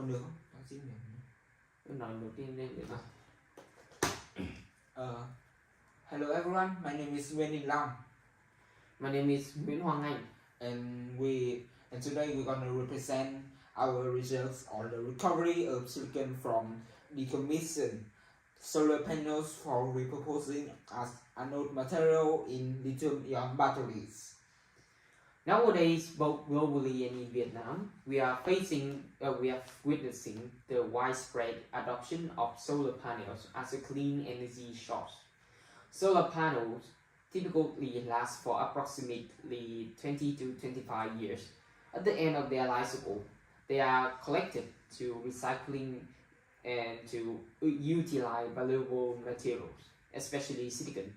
Còn được không? Nói xin được. Tôi nói đầu tiên lên được. Hello everyone, my name is Nguyễn Lam. My name is Nguyễn Hoàng Anh. And today we're gonna represent our results on the recovery of silicon from decommissioned solar panels for repurposing as anode material in lithium-ion batteries. Nowadays, both globally and in Vietnam, we are witnessing the widespread adoption of solar panels as a clean energy source. Solar panels typically last for approximately 20 to 25 years. At the end of their life cycle, they are collected to recycling and to utilize valuable materials, especially silicon.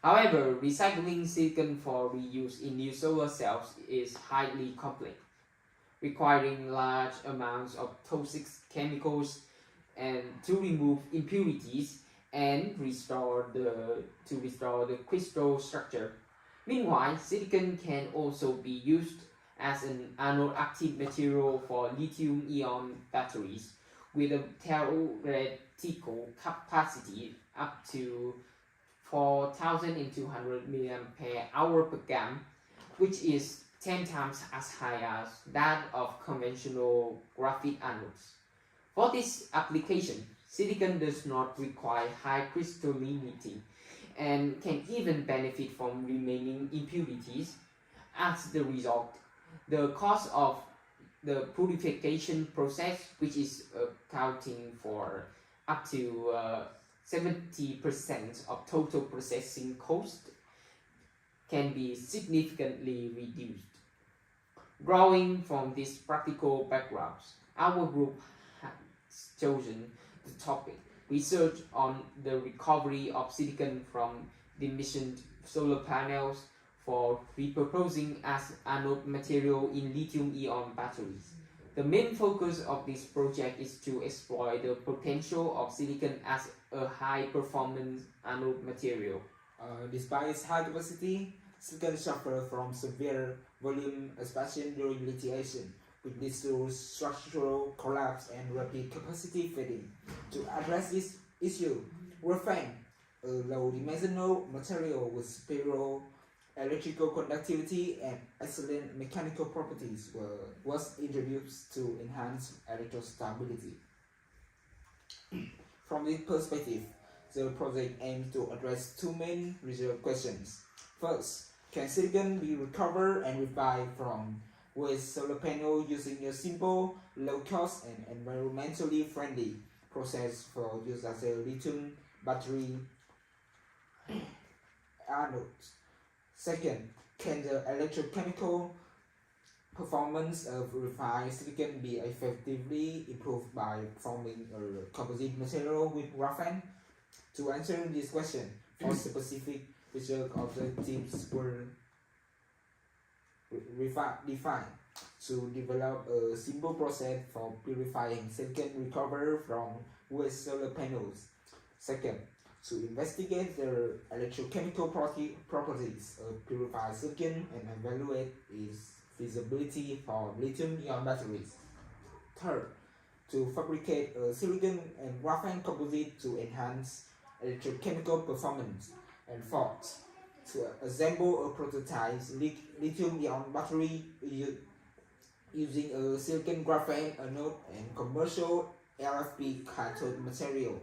However, recycling silicon for reuse in new solar cells is highly complex, requiring large amounts of toxic chemicals and to remove impurities and restore the crystal structure. Meanwhile, silicon can also be used as an anode active material for lithium-ion batteries with a theoretical capacity up to 4,200 mAh per gram, which is 10 times as high as that of conventional graphite anodes. For this application, silicon does not require high crystallinity and can even benefit from remaining impurities. As the result, the cost of the purification process, which is accounting for up to 70% of total processing cost, can be significantly reduced. Drawing from these practical backgrounds, our group has chosen the topic research on the recovery of silicon from decommissioned solar panels for repurposing as anode material in lithium-ion batteries. The main focus of this project is to explore the potential of silicon as a high-performance anode material. Despite its high capacity, silicon suffers from severe volume expansion during lithiation, which leads to structural collapse and rapid capacity fading. To address this issue, graphene, a low-dimensional material with superior electrical conductivity and excellent mechanical properties, was introduced to enhance electrostability. From this perspective, the project aims to address two main research questions. First, can silicon be recovered and refined from waste solar panel using a simple, low-cost, and environmentally friendly process for use as a lithium battery anodes? Second, can the electrochemical performance of refined silicon be effectively improved by forming a composite material with graphene? To answer this question, four specific research objectives were defined: to develop a simple process for purifying silicon recovered from waste solar panels. Second, to investigate the electrochemical properties of purified silicon and evaluate its feasibility for lithium-ion batteries. Third, to fabricate a silicon and graphene composite to enhance electrochemical performance. And fourth, to assemble a prototype lithium-ion battery using a silicon graphene anode and commercial LFP cathode material.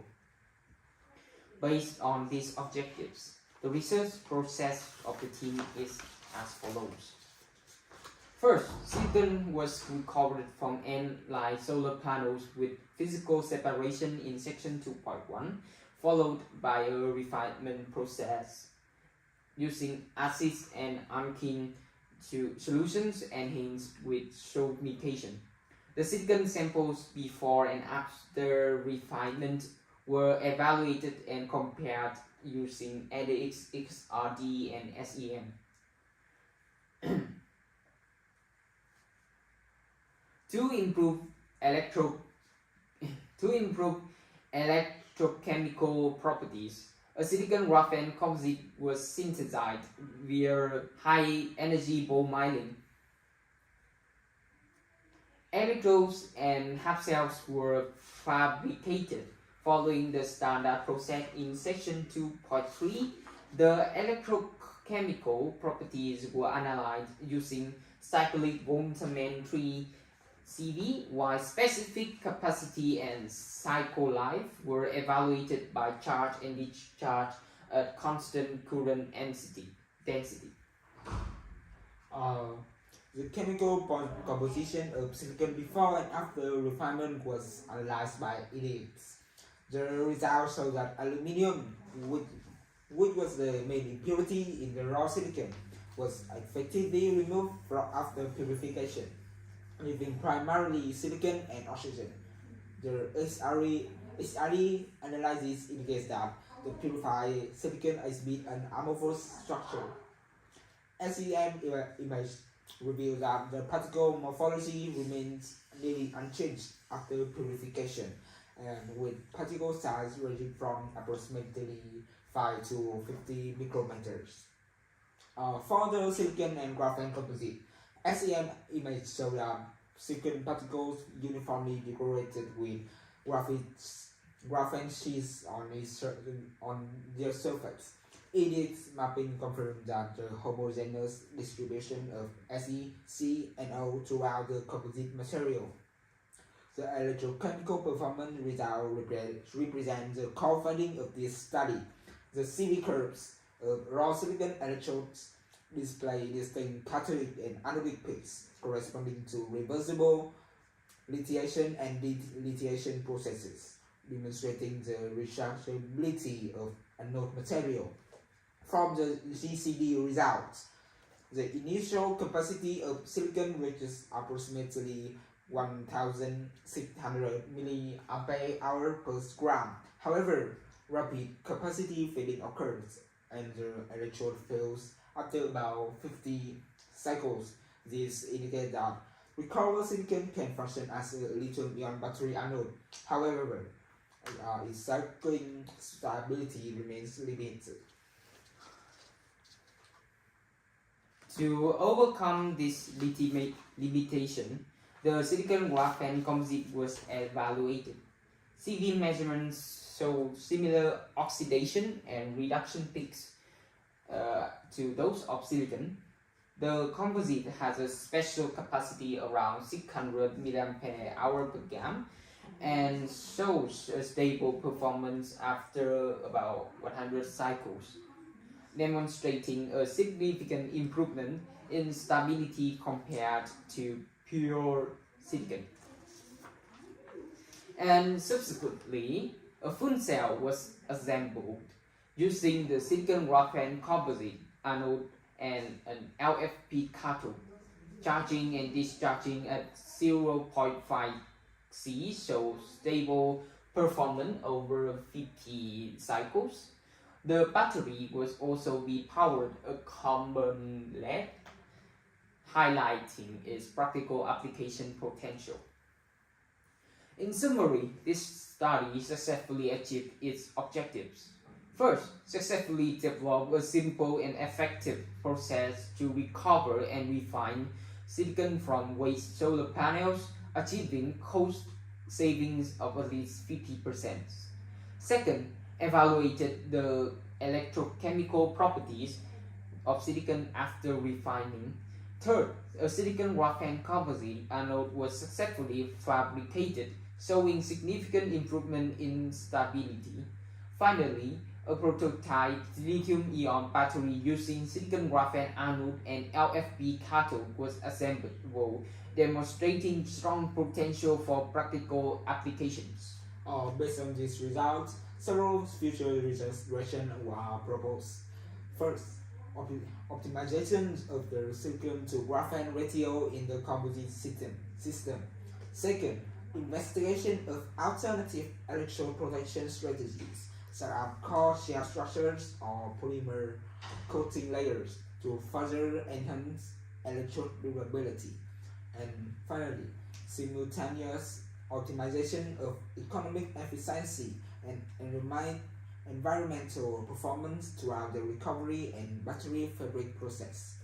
Based on these objectives, the research process of the team is as follows. First, silicon was recovered from N-line solar panels with physical separation in section 2.1, followed by a refinement process using acid and alkene solutions enhanced with sodiumization. The silicon samples before and after refinement were evaluated and compared using ADX, XRD, and SEM. To improve electrochemical properties, a silicon graphene composite was synthesized via high-energy ball milling. Electrodes and half cells were fabricated following the standard process in section 2.3. The electrochemical properties were analyzed using cyclic Voltaman 3 CV, while specific capacity and cycle life were evaluated by charge and discharge at constant current density. The chemical composition of silicon before and after refinement was analyzed by idiots. The results show that aluminium, which was the main impurity in the raw silicon, was effectively removed after purification, leaving primarily silicon and oxygen. The SRE analysis indicates that the purified silicon exhibits an amorphous structure. SEM image reveals that the particle morphology remains nearly unchanged after purification, and with particle size ranging from approximately 5 to 50 micrometers. For the silicon and graphene composite, SEM image show that silicon particles uniformly decorated with graphene sheets on their surface. Edits mapping confirmed that the homogeneous distribution of Se, C, and O throughout the composite material. The electrochemical performance result represents the core finding of this study. The CV curves of raw silicon electrodes display distinct cathodic and anodic peaks corresponding to reversible lithiation and delithiation processes, demonstrating the rechargeability of anode material. From the GCD results, the initial capacity of silicon reaches approximately 1,600 mAh per gram. However, rapid capacity fading occurs and the electrode fails after about 50 cycles. This indicates that recovered silicon can function as a lithium-ion battery anode. However, its cycling stability remains limited. To overcome this limitation, the silicon graphene composite was evaluated. CV measurements show similar oxidation and reduction peaks to those of silicon. The composite has a special capacity around 600 mAh per gram and shows a stable performance after about 100 cycles, demonstrating a significant improvement in stability compared to pure silicon. And subsequently, a full cell was assembled using the silicon graphene composite anode and an LFP cathode. Charging and discharging at 0.5 C shows stable performance over 50 cycles. The battery was also be powered a carbon LED, highlighting its practical application potential. In summary, this study successfully achieved its objectives. First, successfully develop a simple and effective process to recover and refine silicon from waste solar panels, achieving cost savings of at least 50%. Second, evaluated the electrochemical properties of silicon after refining. Third, a silicon graphene composite anode was successfully fabricated, showing significant improvement in stability. Finally, a prototype lithium-ion battery using silicon graphene anode and LFP cathode was assembled, demonstrating strong potential for practical applications. Based on these results, several future research directions were proposed. First, optimization of the silicon to graphene ratio in the composite system. Second, investigation of alternative electrode protection strategies, such as core shell structures or polymer coating layers to further enhance electrode durability. And finally, simultaneous optimization of economic efficiency and environmental performance throughout the recovery and battery fabric process.